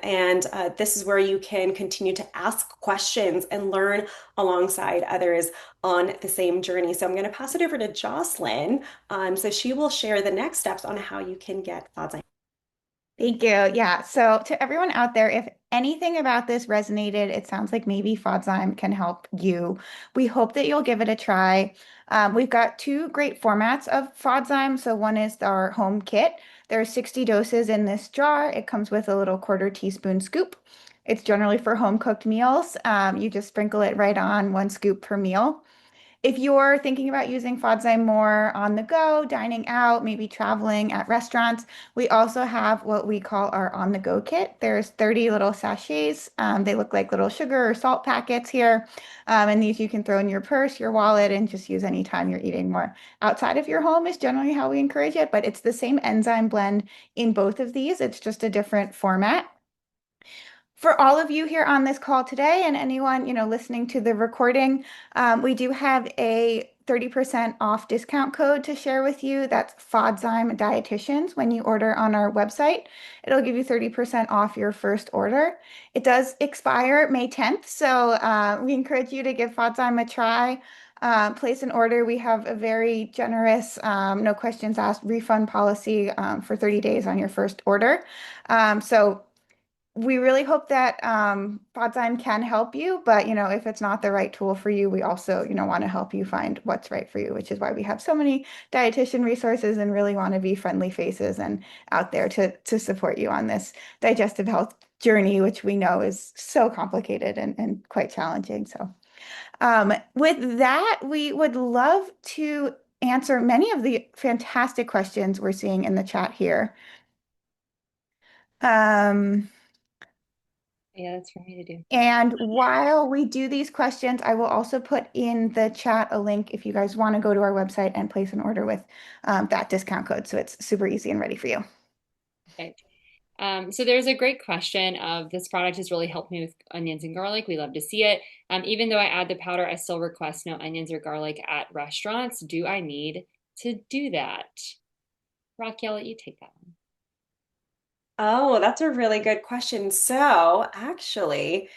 And this is where you can continue to ask questions and learn alongside others on the same journey. So I'm going to pass it over to Jocelyn. So she will share the next steps on how you can get FODZYME. Thank you. Yeah. So to everyone out there, if anything about this resonated, it sounds like maybe FODZYME can help you. We hope that you'll give it a try. We've got two great formats of FODZYME. So one is our home kit. There are 60 doses in this jar. It comes with a little 1/4 teaspoon scoop. It's generally for home cooked meals. You just sprinkle it right on, 1 scoop per meal. If you're thinking about using FODZYME more on the go, dining out, maybe traveling at restaurants, we also have what we call our on the go kit. There's 30 little sachets. They look like little sugar or salt packets here. And these you can throw in your purse, your wallet, and just use anytime you're eating more. Outside of your home is generally how we encourage it, but it's the same enzyme blend in both of these. It's just a different format. For all of you here on this call today and anyone, listening to the recording, we do have a 30% off discount code to share with you. That's FODZYME Dietitians. When you order on our website, it'll give you 30% off your first order. It does expire May 10th, so we encourage you to give FODZYME a try. Place an order. We have a very generous, no questions asked refund policy for 30 days on your first order. So we really hope that FODZYME can help you, but if it's not the right tool for you, we also want to help you find what's right for you, which is why we have so many dietitian resources and really want to be friendly faces and out there to support you on this digestive health journey, which we know is so complicated and quite challenging. So with that, we would love to answer many of the fantastic questions we're seeing in the chat here. Um, Yeah, that's for me to do. And while we do these questions, I will also put in the chat a link if you guys want to go to our website and place an order with that discount code. So it's super easy and ready for you. Okay. So there's a great question of this product has really helped me with onions and garlic. We love to see it. Even though I add the powder, I still request no onions or garlic at restaurants. Do I need to do that? Rocky, I'll let you take that one. Oh, that's a really good question. So, actually,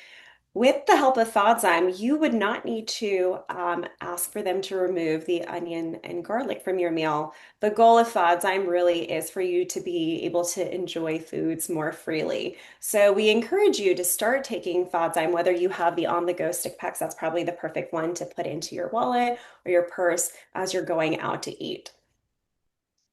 with the help of FODZYME, you would not need to ask for them to remove the onion and garlic from your meal. The goal of FODZYME really is for you to be able to enjoy foods more freely. So we encourage you to start taking FODZYME, whether you have the on-the-go stick packs, that's probably the perfect one to put into your wallet or your purse as you're going out to eat.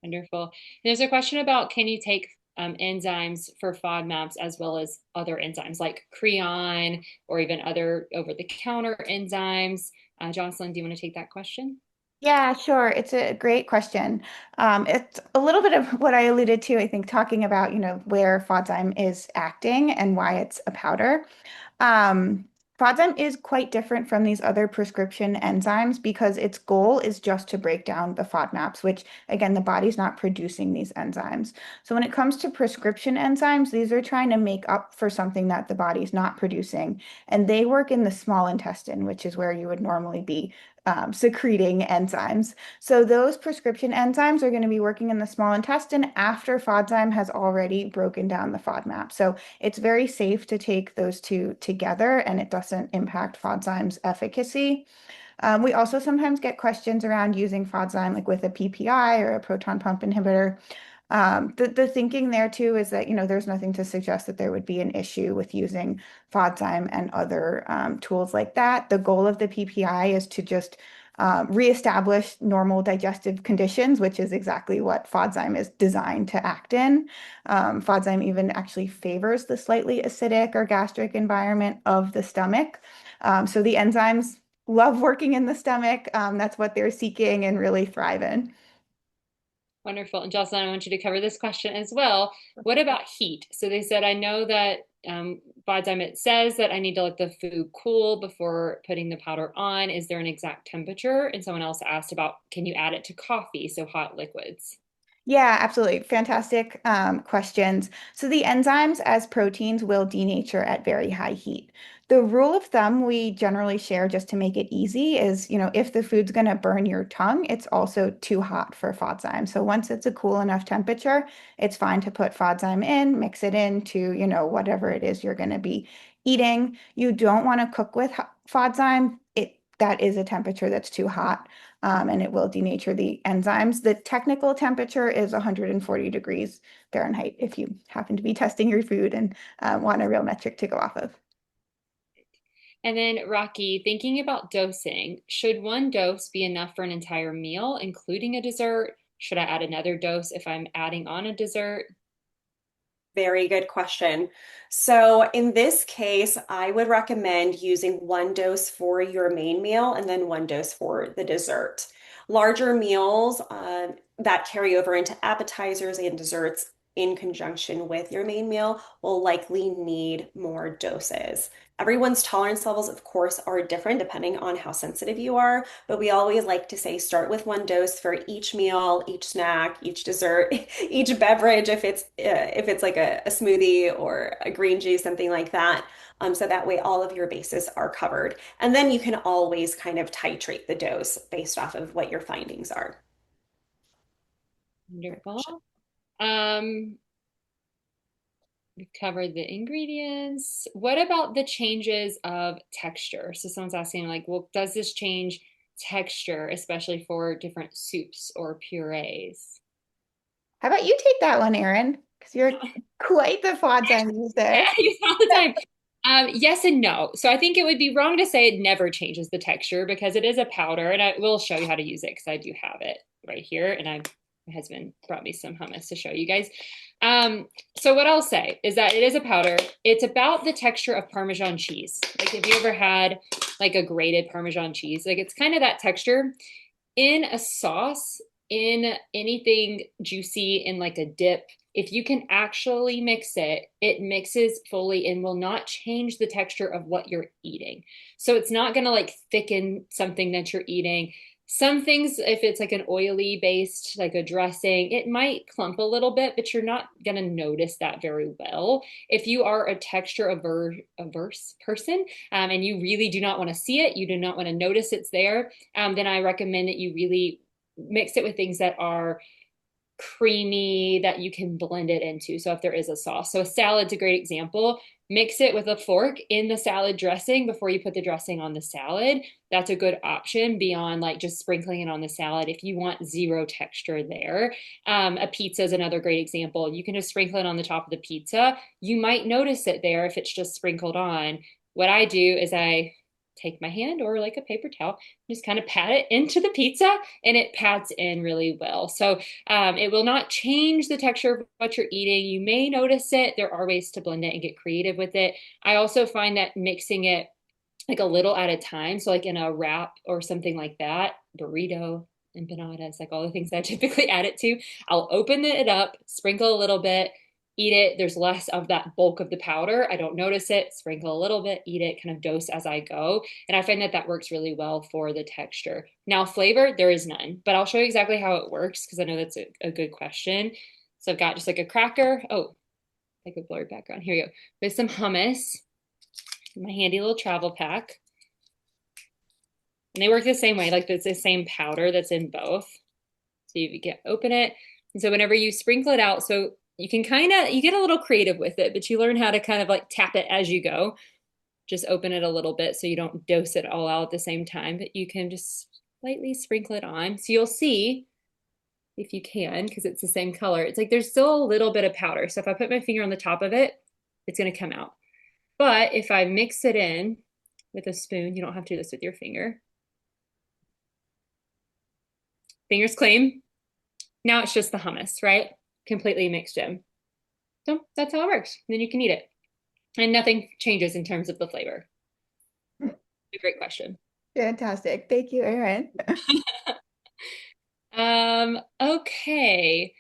Wonderful. There's a question about can you take enzymes for FODMAPs as well as other enzymes like Creon or even other over-the-counter enzymes? Jocelyn, do you want to take that question? Yeah, sure. It's a great question. It's a little bit of what I alluded to, I think, talking about, where FODZYME is acting and why it's a powder. Um, FODZYME is quite different from these other prescription enzymes because its goal is just to break down the FODMAPs, which again, the body's not producing these enzymes. So when it comes to prescription enzymes, these are trying to make up for something that the body's not producing. And they work in the small intestine, which is where you would normally be secreting enzymes. So those prescription enzymes are going to be working in the small intestine after FODZYME has already broken down the FODMAP. So it's very safe to take those two together and it doesn't impact FODZYME's efficacy. We also sometimes get questions around using FODZYME like with a PPI or a proton pump inhibitor. The thinking there too is that, there's nothing to suggest that there would be an issue with using FODZYME and other tools like that. The goal of the PPI is to just reestablish normal digestive conditions, which is exactly what FODZYME is designed to act in. FODZYME even actually favors the slightly acidic or gastric environment of the stomach. So the enzymes love working in the stomach. That's what they're seeking and really thrive in. Wonderful. And Jocelyn, I want you to cover this question as well. What about heat? So they said, I know that FODZYME, it says that I need to let the food cool before putting the powder on. Is there an exact temperature? And someone else asked about, can you add it to coffee? So hot liquids. Yeah, absolutely. Fantastic questions. So the enzymes as proteins will denature at very high heat. The rule of thumb we generally share just to make it easy is, if the food's going to burn your tongue, it's also too hot for FODZYME. So once it's a cool enough temperature, it's fine to put FODZYME in, mix it into, whatever it is you're going to be eating. You don't want to cook with FODZYME. That is a temperature that's too hot and it will denature the enzymes. The technical temperature is 140 degrees Fahrenheit if you happen to be testing your food and want a real metric to go off of. And then Rocky, thinking about dosing, should one dose be enough for an entire meal, including a dessert? Should I add another dose if I'm adding on a dessert? Very good question. So in this case, I would recommend using one dose for your main meal and then one dose for the dessert. Larger meals that carry over into appetizers and desserts in conjunction with your main meal will likely need more doses. Everyone's tolerance levels, of course, are different depending on how sensitive you are, but we always like to say start with one dose for each meal, each snack, each dessert, each beverage if it's like a smoothie or a green juice, something like that. So that way all of your bases are covered. And then you can always kind of titrate the dose based off of what your findings are. Wonderful. Um, we've covered the ingredients. What about the changes of texture? So someone's asking, like, well, does this change texture, especially for different soups or purees? How about you take that one, Erin? Because you're quite the FODZYME user. I use it all the time. Yes and no. So I think it would be wrong to say it never changes the texture because it is a powder, and I will show you how to use it because I do have it right here, and my husband brought me some hummus to show you guys. So what I'll say is that it is a powder. It's about the texture of Parmesan cheese. Like, have you ever had like a grated Parmesan cheese? Like, it's kind of that texture in a sauce, in anything juicy, in like a dip. If you can actually mix it, it mixes fully and will not change the texture of what you're eating. So it's not going to like thicken something that you're eating. Some things, if it's like an oily based, like a dressing, it might clump a little bit, but you're not going to notice that very well. If you are a texture averse person, and you really do not want to see it, you do not want to notice it's there, then I recommend that you really mix it with things that are creamy that you can blend it into. So if there is a sauce, so a salad's a great example. Mix it with a fork in the salad dressing before you put the dressing on the salad. That's a good option beyond like just sprinkling it on the salad if you want zero texture there. A pizza is another great example. You can just sprinkle it on the top of the pizza. You might notice it there if it's just sprinkled on. What I do is I take my hand or like a paper towel, just kind of pat it into the pizza and it pats in really well. So it will not change the texture of what you're eating. You may notice it. There are ways to blend it and get creative with it. I also find that mixing it like a little at a time, so like in a wrap or something like that, burrito, empanadas, like all the things I typically add it to, I'll open it up, sprinkle a little bit, eat it. There's less of that bulk of the powder. I don't notice it, sprinkle a little bit, eat it, kind of dose as I go. And I find that that works really well for the texture. Now, flavor, there is none, but I'll show you exactly how it works because I know that's a good question. So I've got just like a cracker. Oh, like a blurry background. Here you go. With some hummus, my handy little travel pack. And they work the same way, like it's the same powder that's in both. So you get open it. And so whenever you sprinkle it out, so you can you get a little creative with it, but you learn how to kind of like tap it as you go. Just open it a little bit so you don't dose it all out at the same time, but you can just lightly sprinkle it on. So you'll see, if you can, because it's the same color, it's like there's still a little bit of powder. So if I put my finger on the top of it, it's going to come out. But if I mix it in with a spoon, you don't have to do this with your finger. Fingers clean. Now it's just the hummus, right? Completely mixed in. So that's how it works. And then you can eat it. And nothing changes in terms of the flavor. A great question. Fantastic. Thank you, Erin. Okay.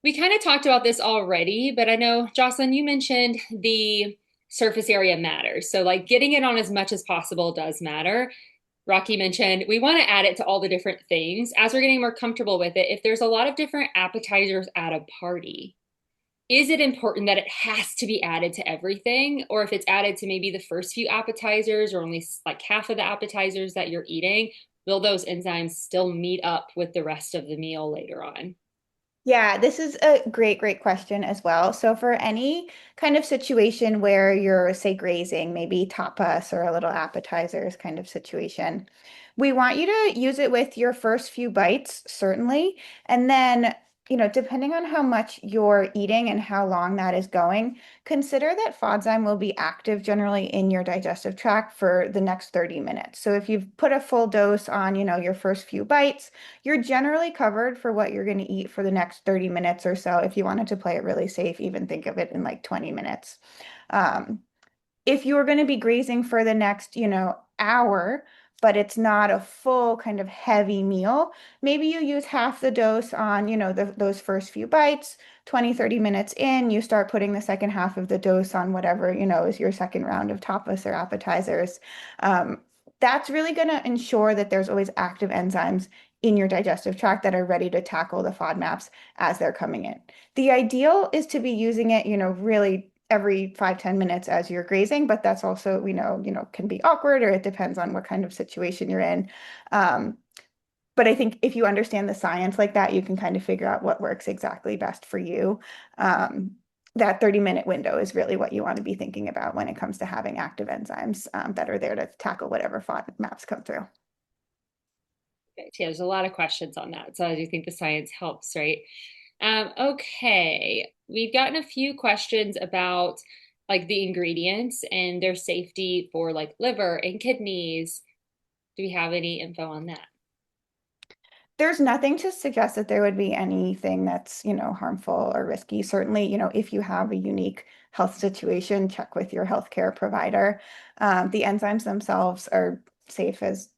We kind of talked about this already, but I know, Jocelyn, you mentioned the surface area matters. So like getting it on as much as possible does matter. Rocky mentioned we want to add it to all the different things as we're getting more comfortable with it. If there's a lot of different appetizers at a party, is it important that it has to be added to everything? Or if it's added to maybe the first few appetizers or only like half of the appetizers that you're eating, will those enzymes still meet up with the rest of the meal later on? Yeah, this is a great question as well. So for any kind of situation where you're, say, grazing, maybe tapas or a little appetizers kind of situation, we want you to use it with your first few bites, certainly. And then depending on how much you're eating and how long that is going, consider that FODZYME will be active generally in your digestive tract for the next 30 minutes. So if you've put a full dose on, your first few bites, you're generally covered for what you're going to eat for the next 30 minutes or so. If you wanted to play it really safe, even think of it in like 20 minutes. Um, if you're going to be grazing for the next, hour, but it's not a full kind of heavy meal, maybe you use half the dose on, those first few bites, 20, 30 minutes in, you start putting the second half of the dose on whatever, is your second round of tapas or appetizers. Um, that's really going to ensure that there's always active enzymes in your digestive tract that are ready to tackle the FODMAPs as they're coming in. The ideal is to be using it, really every 5-10 minutes as you're grazing, but that's also, can be awkward, or it depends on what kind of situation you're in. Um, but I think if you understand the science like that, you can kind of figure out what works exactly best for you. Um, that 30-minute window is really what you want to be thinking about when it comes to having active enzymes that are there to tackle whatever FODMAPs come through. Okay, yeah, there's a lot of questions on that. So I do think the science helps, right? Okay, we've gotten a few questions about like the ingredients and their safety for like liver and kidneys. Do we have any info on that? There's nothing to suggest that there would be anything that's, harmful or risky. Certainly, if you have a unique health situation, check with your healthcare provider. The enzymes themselves are safe as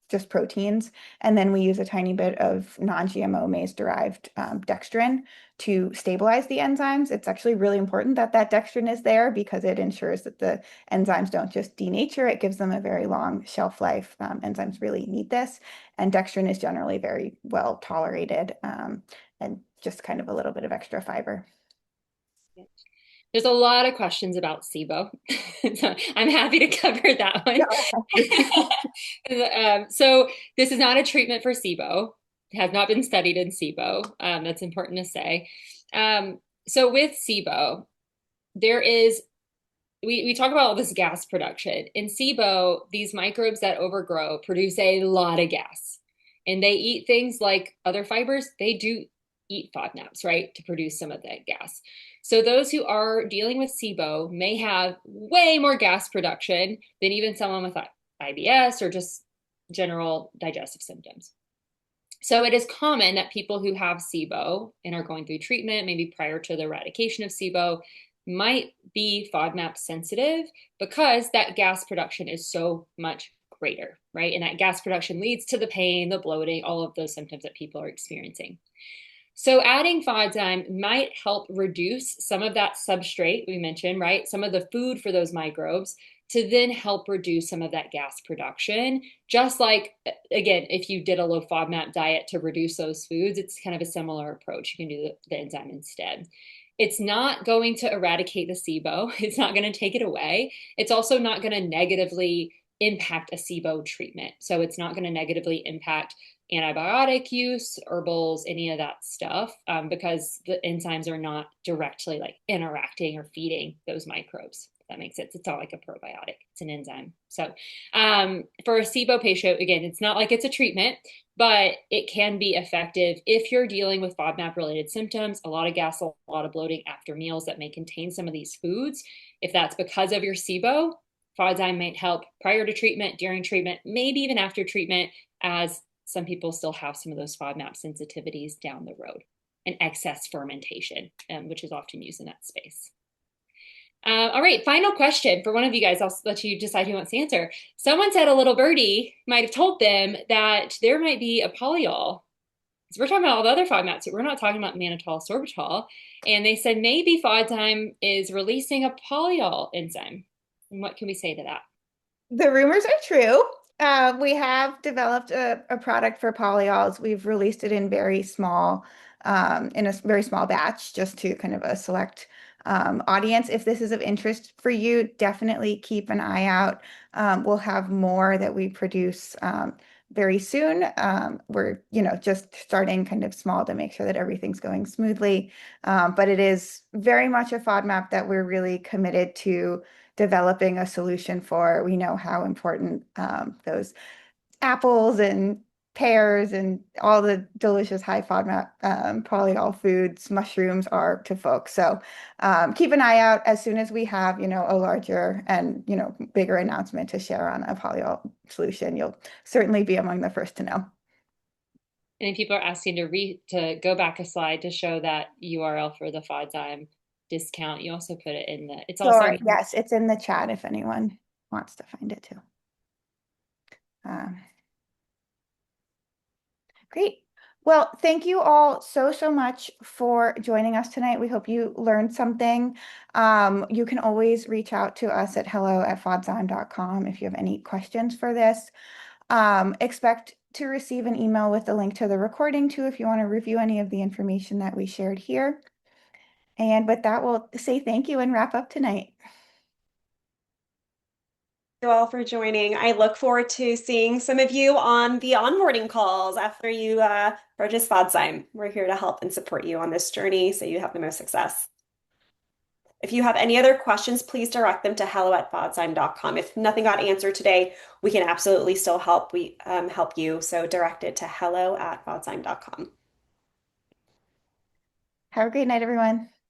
just proteins. And then we use a tiny bit of non-GMO maize-derived dextrin to stabilize the enzymes. It's actually really important that that dextrin is there because it ensures that the enzymes don't just denature, it gives them a very long shelf life. Enzymes really need this. And dextrin is generally very well tolerated and just kind of a little bit of extra fiber. There's a lot of questions about SIBO. So I'm happy to cover that one. So this is not a treatment for SIBO. It has not been studied in SIBO. That's important to say. So with SIBO, there is we talk about all this gas production. In SIBO, these microbes that overgrow produce a lot of gas. And they eat things like other fibers. They do eat FODMAPs, right, to produce some of that gas. So those who are dealing with SIBO may have way more gas production than even someone with IBS or just general digestive symptoms. So it is common that people who have SIBO and are going through treatment, maybe prior to the eradication of SIBO, might be FODMAP sensitive because that gas production is so much greater, right? And that gas production leads to the pain, the bloating, all of those symptoms that people are experiencing. So adding FODZYME might help reduce some of that substrate we mentioned, right? Some of the food for those microbes to then help reduce some of that gas production. Just like, again, if you did a low FODMAP diet to reduce those foods, it's kind of a similar approach. You can do the enzyme instead. It's not going to eradicate the SIBO. It's not going to take it away. It's also not going to negatively impact a SIBO treatment. So it's not going to negatively impact antibiotic use, herbals, any of that stuff, because the enzymes are not directly like interacting or feeding those microbes. If that makes sense. It's not like a probiotic. It's an enzyme. So for a SIBO patient, again, it's not like it's a treatment, but it can be effective if you're dealing with FODMAP related symptoms, a lot of gas, a lot of bloating after meals that may contain some of these foods. If that's because of your SIBO, FODZYME might help prior to treatment, during treatment, maybe even after treatment, as some people still have some of those FODMAP sensitivities down the road, and excess fermentation, which is often used in that space. All right, final question for one of you guys. I'll let you decide who wants to answer. Someone said a little birdie might have told them that there might be a polyol. So we're talking about all the other FODMAPs, but we're not talking about mannitol, sorbitol. And they said maybe FODZYME is releasing a polyol enzyme. And what can we say to that? The rumors are true. We have developed a product for polyols. We've released it in a very small batch, just to kind of a select audience. If this is of interest for you, definitely keep an eye out. We'll have more that we produce very soon. We're, just starting kind of small to make sure that everything's going smoothly. But it is very much a FODMAP that we're really committed to developing a solution for. We know how important those apples and pears and all the delicious high FODMAP polyol foods, mushrooms are to folks. So keep an eye out as soon as we have, a larger and, bigger announcement to share on a polyol solution. You'll certainly be among the first to know. And if people are asking to go back a slide to show that URL for the FODZYME discount, you also put it in it's also Sure. Yes, it's in the chat if anyone wants to find it too. Um, Great. Well, thank you all so much for joining us tonight. We hope you learned something. You can always reach out to us at hello@fodzyme.com if you have any questions for this. Expect to receive an email with the link to the recording too if you want to review any of the information that we shared here. And with that, we'll say thank you and wrap up tonight. You all for joining. I look forward to seeing some of you on the onboarding calls after you purchase FODZYME. We're here to help and support you on this journey so you have the most success. If you have any other questions, please direct them to hello@fodzyme.com. If nothing got answered today, we can absolutely still help help you. So direct it to hello@fodzyme.com. Have a great night, everyone.